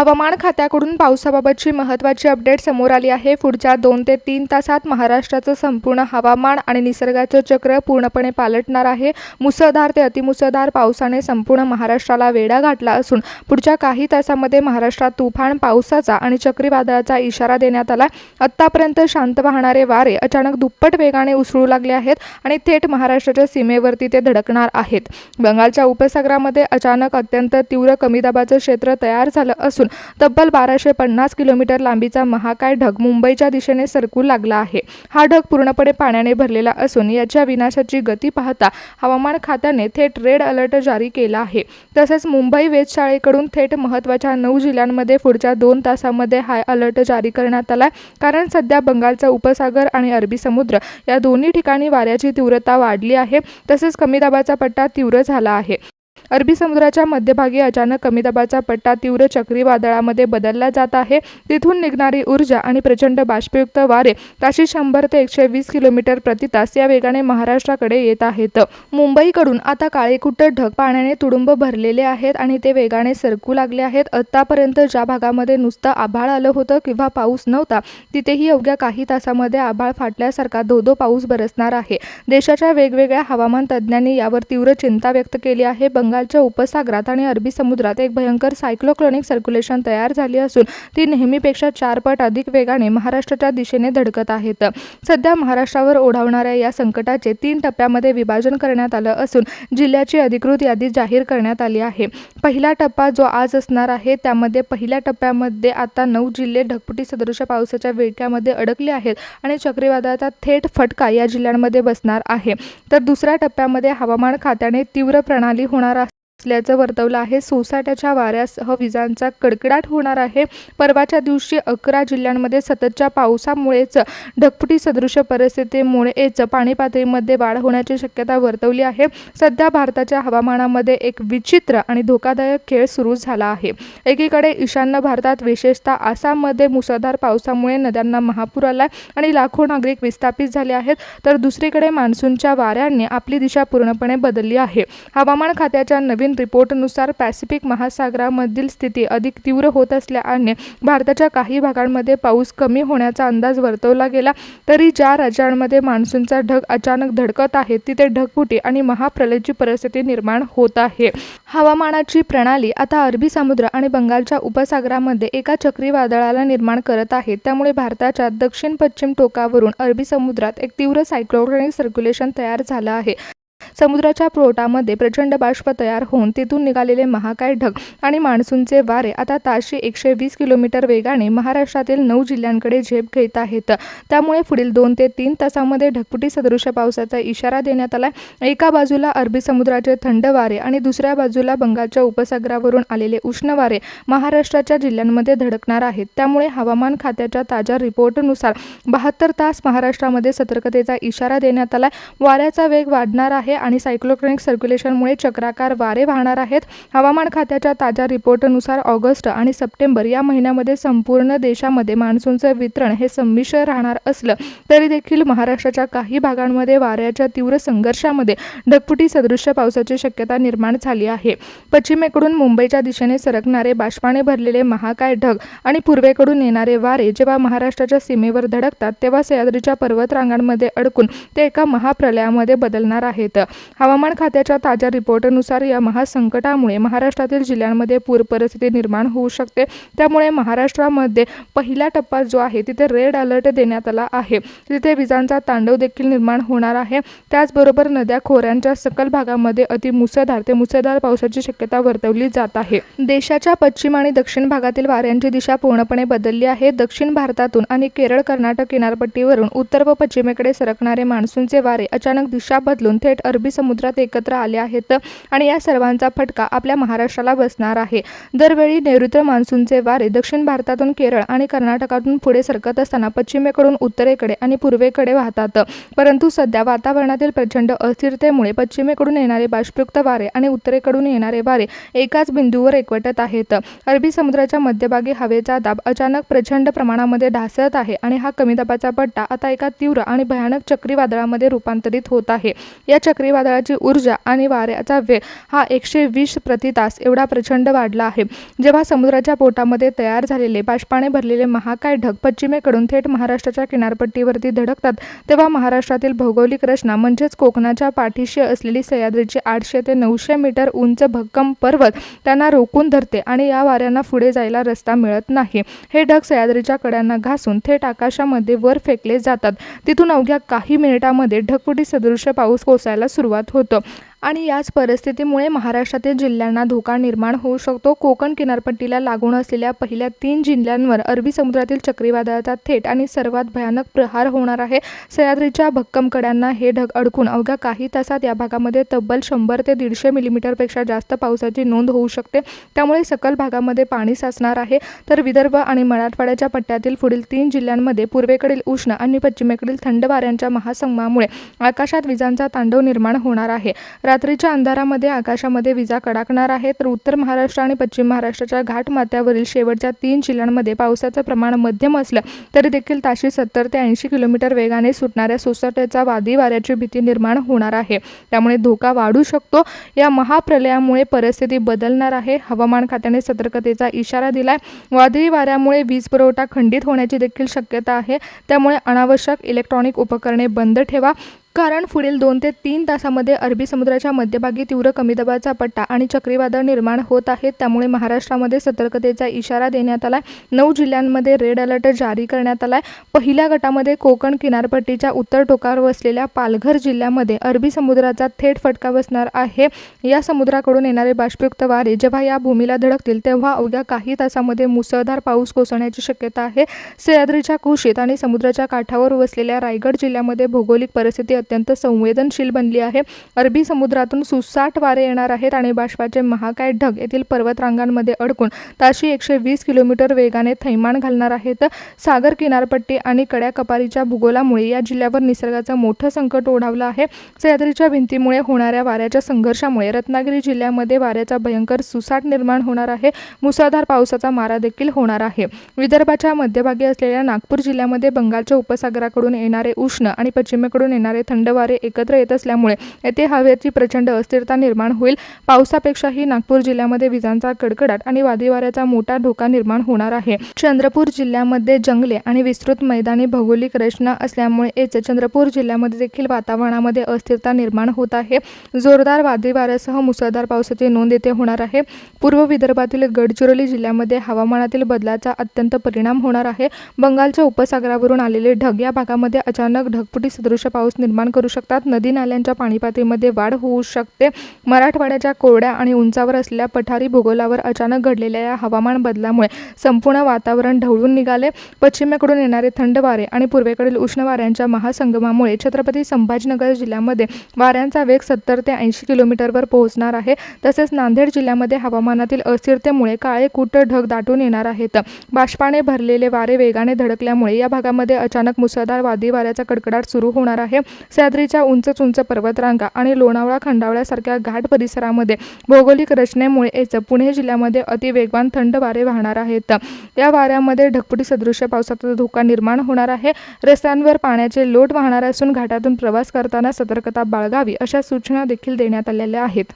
हवामान खात्याकडून पावसाबाबतची महत्त्वाची अपडेट समोर आली आहे। पुढच्या 2 ते 3 तासात महाराष्ट्राचं संपूर्ण हवामान आणि निसर्गाचं चक्र पूर्णपणे पालटणार आहे। मुसळधार ते अतिमुसळधार पावसाने संपूर्ण महाराष्ट्राला वेढा घातला असून पुढच्या काही तासांमध्ये महाराष्ट्रात तुफान पावसाचा आणि चक्रीवादळाचा इशारा देण्यात आला। आत्तापर्यंत शांत वाहणारे वारे अचानक दुप्पट वेगाने उसळू लागले आहेत आणि थेट महाराष्ट्राच्या सीमेवरती ते धडकणार आहेत। बंगालच्या उपसागरामध्ये अचानक अत्यंत तीव्र कमी दाबाचं क्षेत्र तयार झालं असून तब्बल 1250 किलोमीटर लांबीचा महाकाय ढग मुंबईच्या दिशेने सरकू लागला आहे। हा ढग पूर्णपणे पाण्याने भरलेला असून याच्या विनाशाची गती पाहता हवामान खात्याने थेट रेड अलर्ट जारी केला आहे। तसेच मुंबई वेधशाळेकडून थेट महत्त्वाच्या 9 जिल्ह्यांमध्ये पुढच्या 2 तासांमध्ये हाय अलर्ट जारी करण्यात आला, कारण सध्या बंगालचा उपसागर आणि अरबी समुद्र या दोन्ही ठिकाणी वाऱ्याची तीव्रता वाढली आहे। तसेच कमी दाबाचा पट्टा तीव्र झाला आहे। अरबी समुद्राच्या मध्यभागी अचानक कमी दाबाचा पट्टा तीव्र चक्रीवादळामध्ये बदलला जात आहे। तिथून निघणारी ऊर्जा आणि प्रचंड बाष्पयुक्त वारे ताशी 100 ते 120 किलोमीटर प्रति तास या वेगाने महाराष्ट्राकडे येत आहेत। मुंबईकडून आता काळेकुट्ट ढग पाण्याने तुडुंब भरलेले आहेत आणि ते वेगाने सरकू लागले आहेत। आतापर्यंत ज्या भागामध्ये नुसतं आभाळ आलं होतं किंवा पाऊस नव्हता, तिथेही अवघ्या काही तासांमध्ये आभाळ फाटल्यासारखा धो-धो पाऊस बरसणार आहे। देशाच्या वेगवेगळ्या हवामान तज्ज्ञांनी यावर तीव्र चिंता व्यक्त केली आहे। बंगालच्या उपसागरात आणि अरबी समुद्रात एक भयंकर सायक्लोक्रोनिक सर्क्युलेशन तयार झाली असून ती नेहमीपेक्षा 4 पट अधिक वेगाने महाराष्ट्राच्या दिशेने धडकत आहेत। सध्या महाराष्ट्रावर ओढावणाऱ्या या संकटाचे 3 टप्प्यामध्ये विभाजन करण्यात आलं असून जिल्ह्याची अधिकृत यादी जाहीर करण्यात आली आहे। पहिला टप्पा जो आज असणार आहे, त्यामध्ये पहिल्या टप्प्यामध्ये आता 9 जिल्हे ढगफुटी सदृश पावसाच्या विळख्यामध्ये अडकले आहेत आणि चक्रीवादळाचा थेट फटका या जिल्ह्यांमध्ये बसणार आहे। तर दुसऱ्या टप्प्यामध्ये हवामान खात्याने तीव्र प्रणाली होणार असल्याचं वर्तवलं आहे। सोसाट्याच्या वाऱ्यासह विजांचा कडकडाट होणार आहे। परवाच्या दिवशी 11 जिल्ह्यांमध्ये सततच्या पावसामुळेच ढगफुटी सदृश परिस्थितीमुळेच पाणी पातळीमध्ये वाढ होण्याची शक्यता वर्तवली आहे। सध्या भारताच्या हवामानामध्ये एक विचित्र आणि धोकादायक खेळ सुरू झाला आहे। एकीकडे ईशान्य भारतात विशेषतः आसाममध्ये मुसळधार पावसामुळे नद्यांना महापूर आला आणि लाखो नागरिक विस्थापित झाले आहेत, तर दुसरीकडे मान्सूनच्या वाऱ्यांनी आपली दिशा पूर्णपणे बदलली आहे। हवामान खात्याच्या नवीन रिपोर्टनुसार पॅसिफिक महासागरामधील स्थिती अधिक तीव्र होत असल्याने भारताच्या काही भागांमध्ये पाऊस कमी होण्याचा अंदाज वर्तवला गेला, तरी ज्या राज्यांमध्ये मान्सूनचा ढग अचानक धडकत आहे तिथे ढगफुटी आणि महाप्रलयाची परिस्थिती निर्माण होत आहे। हवामानाची प्रणाली आता अरबी समुद्र आणि बंगालच्या उपसागरामध्ये एका चक्रीवादळाला निर्माण करत आहे। त्यामुळे भारताच्या दक्षिण पश्चिम टोकावरून अरबी समुद्रात एक तीव्र सायक्लोनिक सर्क्युलेशन तयार झालं आहे। समुद्राच्या पोटामध्ये प्रचंड बाष्प तयार होऊन तिथून निघालेले महाकाय ढग आणि मान्सूनचे वारे आता ताशी 120 किलोमीटर वेगाने महाराष्ट्रातील 9 जिल्ह्यांकडे झेप घेत आहेत। त्यामुळे पुढील 2 ते 3 तासांमध्ये ढगफुटी सदृश पावसाचा इशारा देण्यात आला। एका बाजूला अरबी समुद्राचे थंड वारे आणि दुसऱ्या बाजूला बंगालच्या उपसागरावरून आलेले उष्ण वारे महाराष्ट्राच्या जिल्ह्यांमध्ये धडकणार आहेत। त्यामुळे हवामान खात्याच्या ताज्या रिपोर्टनुसार 72 तास महाराष्ट्रामध्ये सतर्कतेचा इशारा देण्यात आला। वाऱ्याचा वेग वाढणार आहे आणि सायक्लोनिक सर्क्युलेशनमुळे चक्राकार वारे वाहणार आहेत। हवामान खात्याच्या ताज्या रिपोर्टनुसार ऑगस्ट आणि सप्टेंबर या महिन्यामध्ये संपूर्ण देशामध्ये मान्सूनचं वितरण हे संमिश्र राहणार असलं तरी देखील महाराष्ट्राच्या काही भागांमध्ये वाऱ्याच्या तीव्र संघर्षामध्ये ढगफुटी सदृश पावसाची शक्यता निर्माण झाली आहे। पश्चिमेकडून मुंबईच्या दिशेने सरकणारे बाष्पाने भरलेले महाकाय ढग आणि पूर्वेकडून येणारे वारे जेव्हा महाराष्ट्राच्या सीमेवर धडकतात तेव्हा सह्याद्रीच्या पर्वतरांगांमध्ये अडकून ते एका महाप्रलयामध्ये बदलणार आहेत। हवामान खात्याच्या ताज्या रिपोर्टनुसार या महासंकटामुळे महाराष्ट्रातील जिल्ह्यांमध्ये पूर परिस्थिती निर्माण होऊ शकते। त्यामुळे महाराष्ट्रामध्ये पहिला टप्पा जो आहे तिथे रेड अलर्ट देण्यात आला आहे। तिथे विजांचा तांडव देखील निर्माण होणार आहे। त्याचबरोबर नद्या खोऱ्यांच्या सकल भागामध्ये अतिमुसळधार ते मुसळधार पावसाची शक्यता वर्तवली जात आहे। देशाच्या पश्चिम आणि दक्षिण भागातील वाऱ्यांची दिशा पूर्णपणे बदलली आहे। दक्षिण भारतातून आणि केरळ कर्नाटक किनारपट्टीवरून उत्तर व पश्चिमेकडे सरकणारे मान्सूनचे वारे अचानक दिशा बदलून थेट अरबी समुद्रात एकत्र आले आहेत आणि या सर्वांचा फटका आपल्या महाराष्ट्राला बसणार आहे। दरवेळी नैऋत्य मान्सूनचे वारे दक्षिण भारतातून केरळ आणि कर्नाटकातून पुढे सरकत असताना पश्चिमेकडून उत्तरेकडे आणि पूर्वेकडे वाहतात, परंतु सध्या वातावरणातील प्रचंड अस्थिरतेमुळे पश्चिमेकडून येणारे बाष्पयुक्त वारे आणि उत्तरेकडून येणारे वारे एकाच बिंदूवर एकवटत आहेत। अरबी समुद्राच्या मध्यभागी हवेचा दाब अचानक प्रचंड प्रमाणामध्ये ढासळत आहे आणि हा कमी दाबाचा पट्टा आता एका तीव्र आणि भयानक चक्रीवादळामध्ये रूपांतरित होत आहे। या चक्री चक्रीवादळाची ऊर्जा आणि वाऱ्याचा वेग हा 120 प्रति तास एवढा प्रचंड वाढला आहे। जेव्हा समुद्राच्या पोटामध्ये तयार झालेले बाष्पाने भरलेले महाकाय ढग पश्चिमेकडून थेट महाराष्ट्राच्या किनारपट्टीवरती धडकतात, तेव्हा महाराष्ट्रातील भौगोलिक रचना म्हणजेच कोकणाच्या पाठीशी असलेली सह्याद्रीची 800 ते 900 मीटर उंच भक्कम पर्वत त्यांना रोखून धरते आणि या वाऱ्यांना पुढे जायला रस्ता मिळत नाही। हे ढग सह्याद्रीच्या कड्यांना घासून थेट आकाशामध्ये वर फेकले जातात। तिथून अवघ्या काही मिनिटांमध्ये ढगफुटी सदृश्य पाऊस कोसळायला सुरुवात होतो आणि याच परिस्थितीमुळे महाराष्ट्रातील जिल्ह्यांना धोका निर्माण होऊ शकतो। कोकण किनारपट्टीला लागून असलेल्या पहिल्या 3 जिल्ह्यांवर अरबी समुद्रातील चक्रीवादळाचा थेट आणि सर्वात भयानक प्रहार होणार आहे। सह्याद्रीच्या भक्कम कड्यांना हे ढग अडकून अवघ्या काही तासात या भागामध्ये तब्बल 100 ते 150 मिलीमीटरपेक्षा जास्त पावसाची नोंद होऊ शकते। त्यामुळे सकल भागामध्ये पाणी साचणार आहे। तर विदर्भ आणि मराठवाड्याच्या पट्ट्यातील पुढील 3 जिल्ह्यांमध्ये पूर्वेकडील उष्ण आणि पश्चिमेकडील थंड वाऱ्यांच्या महासंगमामुळे आकाशात विजांचा तांडव निर्माण होणार आहे। रात्रीच्या अंधारामध्ये आकाशामध्ये विजा कडाकणार आहेत। तर उत्तर महाराष्ट्र आणि पश्चिम महाराष्ट्राच्या घाटमाथ्यावरील शेवटच्या 3 जिल्ह्यांमध्ये पावसाचं प्रमाण मध्यम असलं तरी देखील ताशी 70 ते 80 किलोमीटर वेगाने सुटणाऱ्या सोसाट्याचा वादळी वाऱ्याची भीती निर्माण होणार आहे। त्यामुळे धोका वाढू शकतो। या महाप्रलयामुळे परिस्थिती बदलणार आहे। हवामान खात्याने सतर्कतेचा इशारा दिलाय। वादळी वाऱ्यामुळे वीज पुरवठा खंडित होण्याची देखील शक्यता आहे। त्यामुळे अनावश्यक इलेक्ट्रॉनिक उपकरणे बंद ठेवा, कारण पुढील 2 ते 3 तासामध्ये अरबी समुद्राच्या मध्यभागी तीव्र कमी दाबाचा पट्टा आणि चक्रीवादळ निर्माण होत आहे। त्यामुळे महाराष्ट्रामध्ये सतर्कतेचा इशारा देण्यात आलाय। 9 जिल्ह्यांमध्ये रेड अलर्ट जारी करण्यात आलाय। पहिल्या गटामध्ये कोकण किनारपट्टीच्या उत्तर टोकावर वसलेल्या पालघर जिल्ह्यामध्ये अरबी समुद्राचा थेट फटका बसणार आहे। या समुद्राकडून येणारे बाष्पयुक्त वारे जेव्हा या भूमीला धडकतील तेव्हा अवघ्या काही तासामध्ये मुसळधार पाऊस कोसळण्याची शक्यता आहे। सह्याद्रीच्या कुशीत आणि समुद्राच्या काठावर वसलेल्या रायगड जिल्ह्यामध्ये भौगोलिक परिस्थिती अत्यंत संवेदनशील बनली आहे। अरबी समुद्रातून सुसाट वारे येणार आहेत आणि बाष्पाचे महाकाय ढग येथील पर्वतरांगांमध्ये अडकून ताशी 120 किलोमीटर वेगाने थैमान घालणार आहेत। सागर किनारपट्टी आणि कड्याकपारीच्या भूगोलामुळे या जिल्ह्यावर निसर्गाचं मोठं संकट ओढावलं आहे। सह्याद्रीच्या भिंतीमुळे होणाऱ्या वाऱ्याच्या संघर्षामुळे रत्नागिरी जिल्ह्यामध्ये वाऱ्याचा भयंकर सुसाट निर्माण होणार आहे। मुसळधार पावसाचा मारा देखील होणार आहे। विदर्भाच्या मध्यभागी असलेल्या नागपूर जिल्ह्यामध्ये बंगालच्या उपसागराकडून येणारे उष्ण आणि पश्चिमेकडून येणारे थंड वारे एकत्र येत असल्यामुळे येथे हवेची प्रचंड अस्थिरता निर्माण होईल। पावसापेक्षाही नागपूर जिल्ह्यामध्ये विजांचा कडकडाट आणि वादळी वाऱ्याचा मोठा धोका निर्माण होणार आहे। चंद्रपूर जिल्ह्यामध्ये जंगले आणि विस्तृत मैदानी भौगोलिक रचना असल्यामुळे चंद्रपूर जिल्ह्यामध्ये देखील वातावरणामध्ये अस्थिरता निर्माण होत आहे। जोरदार वादळी वाऱ्यासह मुसळधार पावसाची नोंद येथे होणार आहे। पूर्व विदर्भातील गडचिरोली जिल्ह्यामध्ये हवामानातील बदलाचा अत्यंत परिणाम होणार आहे। बंगालच्या उपसागरावरून आलेले ढग या भागामध्ये अचानक ढगफुटी सदृश पाऊस निर्माण करू शकतात। नदी नाल्यांच्या पाणी पातळीमध्ये वाढ होऊ शकते। मराठवाड्याच्या कोरड्या आणि उंचावर असलेल्या पठारी भूगोलावर अचानक घडलेल्या या हवामान बदलामुळे संपूर्ण वातावरण ढवळून निघाले। पश्चिमेकडून येणारे थंड वारे आणि पूर्वेकडील उष्ण वाऱ्यांच्या महासंगमामुळे छत्रपती संभाजीनगर जिल्ह्यामध्ये वाऱ्यांचा वेग 70 ते 80 किलोमीटरवर पोहोचणार आहे। तसेच नांदेड जिल्ह्यामध्ये हवामानातील अस्थिरतेमुळे काळे कुट ढग दाटून येणार आहेत। बाष्पाने भरलेले वारे वेगाने धडकल्यामुळे या भागामध्ये अचानक मुसळधार वादळी वाऱ्याचा कडकडाट सुरू होणार आहे। सह्याद्रीच्या उंच पर्वतरांगा आणि लोणावळा खंडावळ्यासारख्या घाट परिसरामध्ये भौगोलिक रचनेमुळे पुणे जिल्ह्यामध्ये अतिवेगवान थंड वारे वाहणार आहेत। या वाऱ्यामध्ये ढगफुटी सदृश्य पावसाचा धोका निर्माण होणार आहे। रस्त्यांवर पाण्याचे लोट वाहणार असून घाटातून प्रवास करताना सतर्कता बाळगावी अशा सूचना देखील देण्यात आलेल्या आहेत।